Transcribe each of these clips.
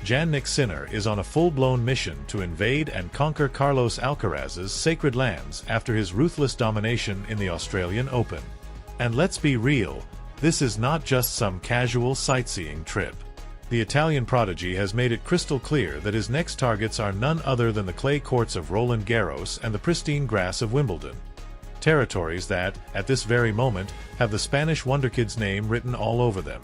Jannik Sinner is on a full-blown mission to invade and conquer Carlos Alcaraz's sacred lands after his ruthless domination in the Australian Open. And let's be real, this is not just some casual sightseeing trip. The Italian prodigy has made it crystal clear that his next targets are none other than the clay courts of Roland Garros and the pristine grass of Wimbledon. Territories that, at this very moment, have the Spanish wonderkid's name written all over them.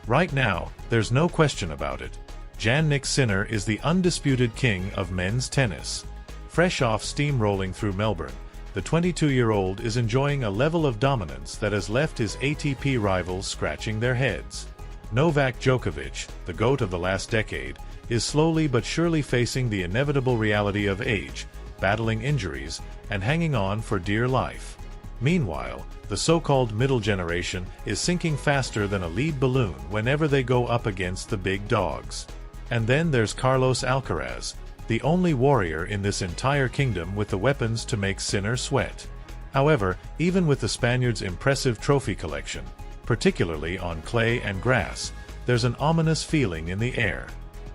Right now, there's no question about it. Jannik Sinner is the undisputed king of men's tennis. Fresh off steamrolling through Melbourne, the 22-year-old is enjoying a level of dominance that has left his ATP rivals scratching their heads. Novak Djokovic, the GOAT of the last decade, is slowly but surely facing the inevitable reality of age, battling injuries, and hanging on for dear life. Meanwhile, the so-called middle generation is sinking faster than a lead balloon whenever they go up against the big dogs. And then there's Carlos Alcaraz, the only warrior in this entire kingdom with the weapons to make Sinner sweat. However, even with the Spaniard's impressive trophy collection, particularly on clay and grass, there's an ominous feeling in the air.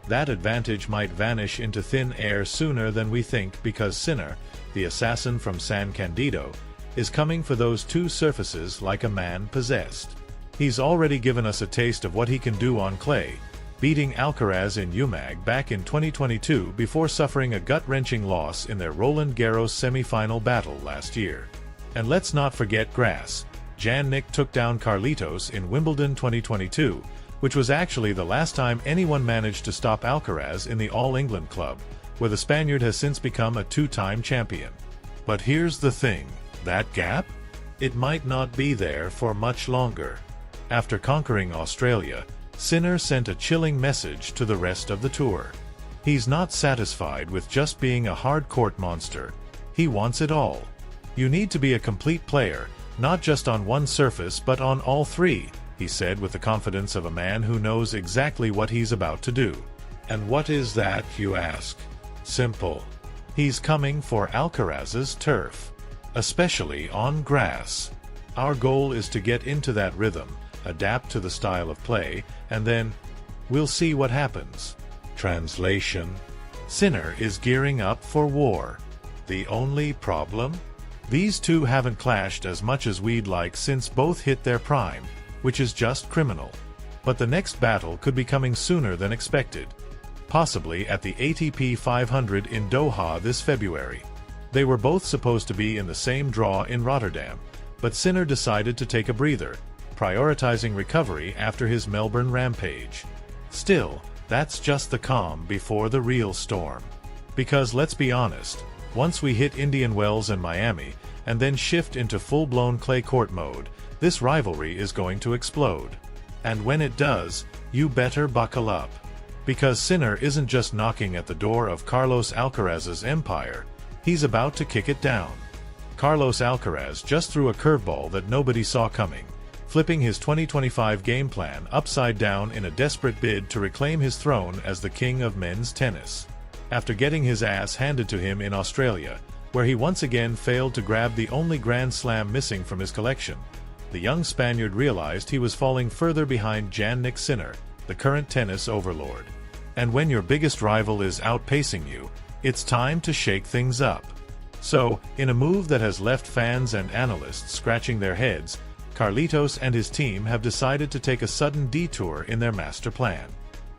That advantage might vanish into thin air sooner than we think because Sinner, the assassin from San Candido, is coming for those two surfaces like a man possessed. He's already given us a taste of what he can do on clay, beating Alcaraz in UMAG back in 2022 before suffering a gut-wrenching loss in their Roland Garros semi-final battle last year. And let's not forget grass. Jannik took down Carlitos in Wimbledon 2022, which was actually the last time anyone managed to stop Alcaraz in the All England club, where the Spaniard has since become a two-time champion. But here's the thing, that gap? It might not be there for much longer. After conquering Australia, Sinner sent a chilling message to the rest of the tour. He's not satisfied with just being a hard-court monster. He wants it all. You need to be a complete player, not just on one surface but on all three, he said with the confidence of a man who knows exactly what he's about to do. And what is that, you ask? Simple. He's coming for Alcaraz's turf, especially on grass. Our goal is to get into that rhythm, adapt to the style of play, and then we'll see what happens. Translation: Sinner is gearing up for war. The only problem? These two haven't clashed as much as we'd like since both hit their prime, which is just criminal. But the next battle could be coming sooner than expected, possibly at the ATP 500 in Doha this February. They were both supposed to be in the same draw in Rotterdam, but Sinner decided to take a breather, prioritizing recovery after his Melbourne rampage. Still, that's just the calm before the real storm. Because let's be honest, once we hit Indian Wells and Miami, and then shift into full-blown clay court mode, this rivalry is going to explode. And when it does, you better buckle up. Because Sinner isn't just knocking at the door of Carlos Alcaraz's empire, he's about to kick it down. Carlos Alcaraz just threw a curveball that nobody saw coming, flipping his 2025 game plan upside down in a desperate bid to reclaim his throne as the king of men's tennis. After getting his ass handed to him in Australia, where he once again failed to grab the only Grand Slam missing from his collection, the young Spaniard realized he was falling further behind Jannik Sinner, the current tennis overlord. And when your biggest rival is outpacing you, it's time to shake things up. So, in a move that has left fans and analysts scratching their heads, Carlitos and his team have decided to take a sudden detour in their master plan.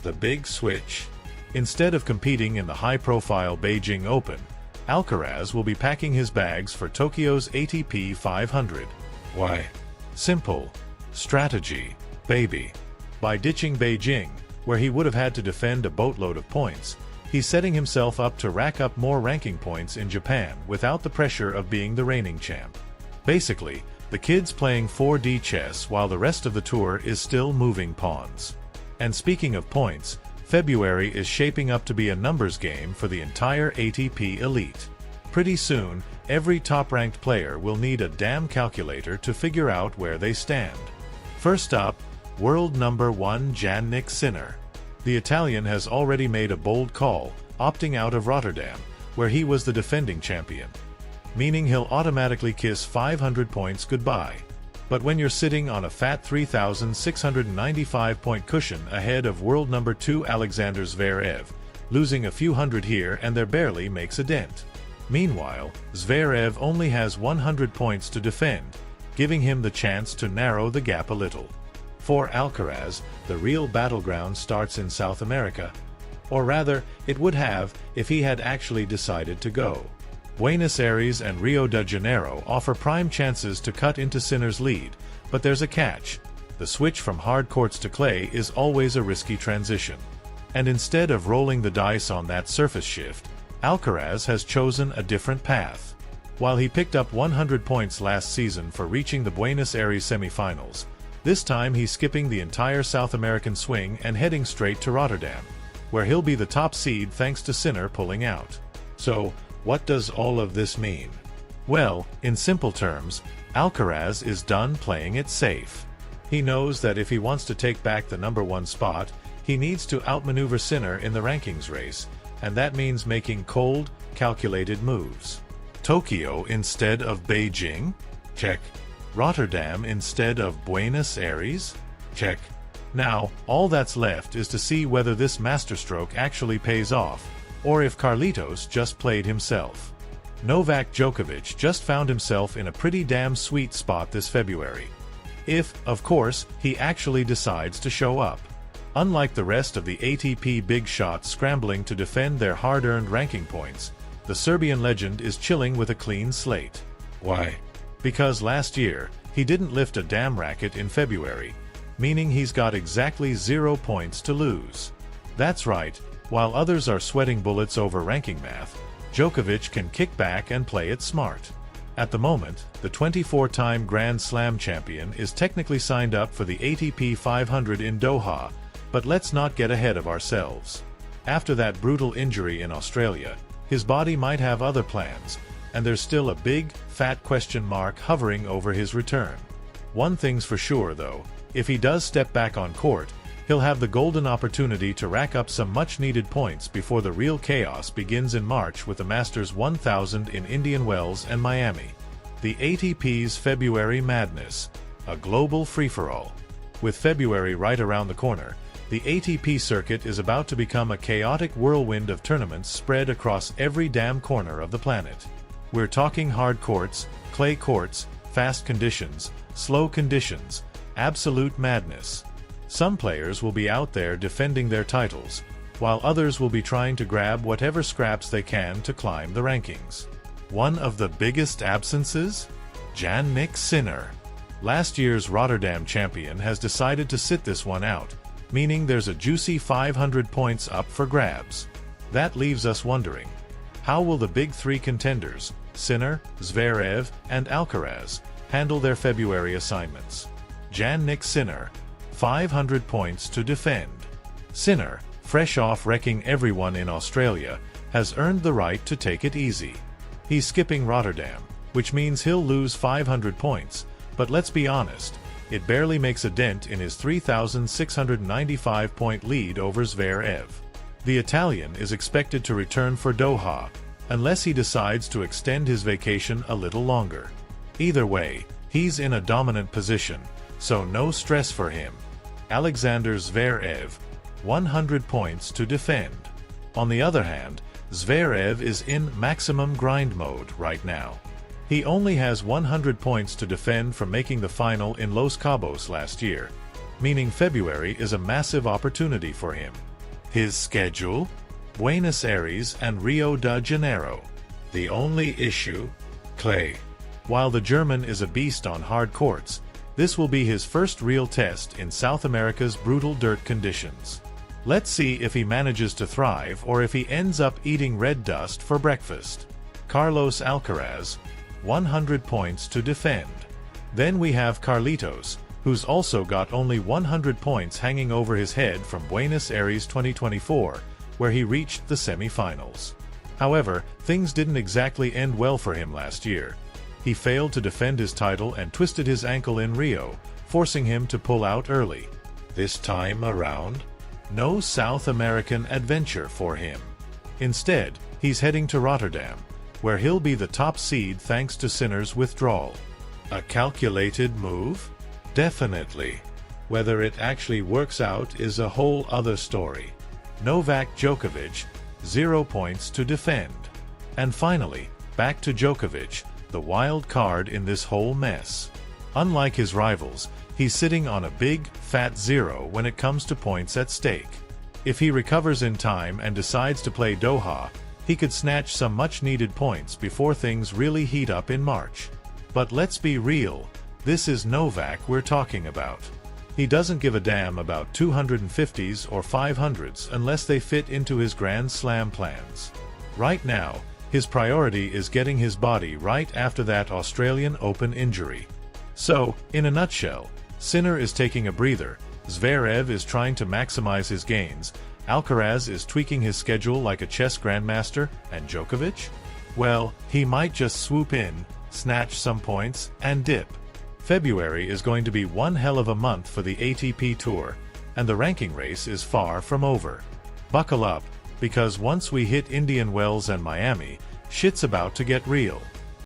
The big switch. Instead of competing in the high-profile Beijing Open, Alcaraz will be packing his bags for Tokyo's ATP 500. Why? Simple. Strategy, baby. By ditching Beijing, where he would have had to defend a boatload of points, he's setting himself up to rack up more ranking points in Japan without the pressure of being the reigning champ. Basically, the kid's playing 4D chess while the rest of the tour is still moving pawns. And speaking of points, February is shaping up to be a numbers game for the entire ATP elite. Pretty soon, every top-ranked player will need a damn calculator to figure out where they stand. First up, world number 1 Jannik Sinner. The Italian has already made a bold call, opting out of Rotterdam, where he was the defending champion, meaning he'll automatically kiss 500 points goodbye. But when you're sitting on a fat 3,695-point cushion ahead of world number 2 Alexander Zverev, losing a few hundred here and there barely makes a dent. Meanwhile, Zverev only has 100 points to defend, giving him the chance to narrow the gap a little. For Alcaraz, the real battleground starts in South America. Or rather, it would have if he had actually decided to go. Buenos Aires and Rio de Janeiro offer prime chances to cut into Sinner's lead, but there's a catch. The switch from hard courts to clay is always a risky transition. And instead of rolling the dice on that surface shift, Alcaraz has chosen a different path. While he picked up 100 points last season for reaching the Buenos Aires semifinals, this time he's skipping the entire South American swing and heading straight to Rotterdam, where he'll be the top seed thanks to Sinner pulling out. So, what does all of this mean? Well, in simple terms, Alcaraz is done playing it safe. He knows that if he wants to take back the #1 spot, he needs to outmaneuver Sinner in the rankings race, and that means making cold, calculated moves. Tokyo instead of Beijing? Check. Rotterdam instead of Buenos Aires? Check. Now, all that's left is to see whether this masterstroke actually pays off, or if Carlitos just played himself. Novak Djokovic just found himself in a pretty damn sweet spot this February. If, of course, he actually decides to show up. Unlike the rest of the ATP big shots scrambling to defend their hard-earned ranking points, the Serbian legend is chilling with a clean slate. Why? Because last year, he didn't lift a damn racket in February, meaning he's got exactly 0 points to lose. That's right. While others are sweating bullets over ranking math, Djokovic can kick back and play it smart. At the moment, the 24-time Grand Slam champion is technically signed up for the ATP 500 in Doha, but let's not get ahead of ourselves. After that brutal injury in Australia, his body might have other plans, and there's still a big, fat question mark hovering over his return. One thing's for sure, though, if he does step back on court, he'll have the golden opportunity to rack up some much-needed points before the real chaos begins in March with the Masters 1000 in Indian Wells and Miami. The ATP's February Madness, a global free-for-all. With February right around the corner, the ATP circuit is about to become a chaotic whirlwind of tournaments spread across every damn corner of the planet. We're talking hard courts, clay courts, fast conditions, slow conditions, absolute madness. Some players will be out there defending their titles, while others will be trying to grab whatever scraps they can to climb the rankings. One of the biggest absences? Jannik Sinner. Last year's Rotterdam champion has decided to sit this one out, meaning there's a juicy 500 points up for grabs. That leaves us wondering, how will the big three contenders, Sinner, Zverev, and Alcaraz, handle their February assignments? Jannik Sinner, 500 points to defend. Sinner, fresh off wrecking everyone in Australia, has earned the right to take it easy. He's skipping Rotterdam, which means he'll lose 500 points, but let's be honest, it barely makes a dent in his 3,695-point lead over Zverev. The Italian is expected to return for Doha, unless he decides to extend his vacation a little longer. Either way, he's in a dominant position, so no stress for him. Alexander Zverev, 100 points to defend. On the other hand, Zverev is in maximum grind mode right now. He only has 100 points to defend from making the final in Los Cabos last year, meaning February is a massive opportunity for him. His schedule? Buenos Aires and Rio de Janeiro. The only issue? Clay. While the German is a beast on hard courts, this will be his first real test in South America's brutal dirt conditions. Let's see if he manages to thrive or if he ends up eating red dust for breakfast. Carlos Alcaraz, 100 points to defend. Then we have Carlitos, who's also got only 100 points hanging over his head from Buenos Aires 2024, where he reached the semi-finals. However, things didn't exactly end well for him last year. He failed to defend his title and twisted his ankle in Rio, forcing him to pull out early. This time around, no South American adventure for him. Instead, he's heading to Rotterdam, where he'll be the top seed thanks to Sinner's withdrawal. A calculated move? Definitely. Whether it actually works out is a whole other story. Novak Djokovic, 0 points to defend. And finally, back to Djokovic, the wild card in this whole mess. Unlike his rivals, he's sitting on a big, fat 0 when it comes to points at stake. If he recovers in time and decides to play Doha, he could snatch some much-needed points before things really heat up in March. But let's be real, this is Novak we're talking about. He doesn't give a damn about 250s or 500s unless they fit into his Grand Slam plans. Right now, his priority is getting his body right after that Australian Open injury. So, in a nutshell, Sinner is taking a breather, Zverev is trying to maximize his gains, Alcaraz is tweaking his schedule like a chess grandmaster, and Djokovic? Well, he might just swoop in, snatch some points, and dip. February is going to be one hell of a month for the ATP Tour, and the ranking race is far from over. Buckle up, because once we hit Indian Wells and Miami, shit's about to get real.